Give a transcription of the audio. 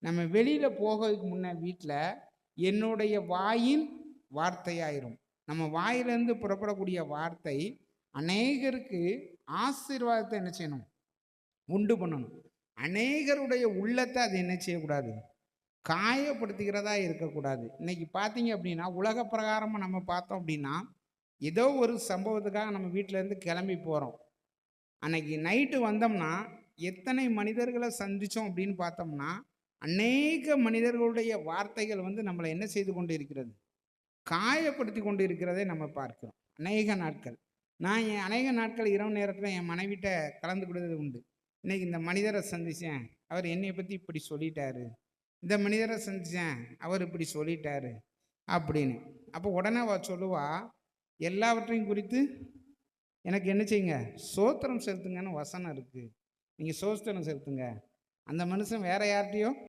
நம்ம வெளியில் போகிறதுக்கு முன்ன வீட்டில் என்னுடைய வாயின் வார்த்தையாயிரும். நம்ம வாயிலிருந்து புறப்படக்கூடிய வார்த்தை அநேகருக்கு ஆசீர்வாதத்தை என்ன செய்யணும்? உண்டு பண்ணணும். அநேகருடைய உள்ளத்தை அது என்ன செய்யக்கூடாது? காயப்படுத்துகிறதா இருக்கக்கூடாது. இன்னைக்கு பார்த்தீங்க அப்படின்னா, உலக பிரகாரமாக நம்ம பார்த்தோம் அப்படின்னா, ஏதோ ஒரு சம்பவத்துக்காக நம்ம வீட்டிலேருந்து கிளம்பி போகிறோம். அன்னைக்கு நைட்டு வந்தோம்னா எத்தனை மனிதர்களை சந்தித்தோம் அப்படின்னு பார்த்தோம்னா, அநேக மனிதர்களுடைய வார்த்தைகள் வந்து நம்மளை என்ன செய்து கொண்டு இருக்கிறது? காயப்படுத்தி கொண்டு இருக்கிறதை நம்ம பார்க்கிறோம். அநேக நாட்கள் நான் அநேக நாட்கள் இரவு நேரத்தில் என் மனைவிட்ட கலந்துக்கிட்டது உண்டு. இன்னைக்கு இந்த மனிதரை சந்தித்தேன், அவர் என்னை பற்றி இப்படி சொல்லிட்டாரு. இந்த மனிதரை சந்தித்தேன், அவர் இப்படி சொல்லிட்டாரு அப்படின்னு. அப்போ உடனே அவ சொல்லுவா, எல்லாவற்றையும் குறித்து எனக்கு என்ன செய்யுங்க? சோத்திரம் செலுத்துங்கன்னு வசனம் இருக்குது, நீங்கள் சோஸ்திரம் செலுத்துங்க. அந்த மனுஷன் வேற யார்கிட்டையோ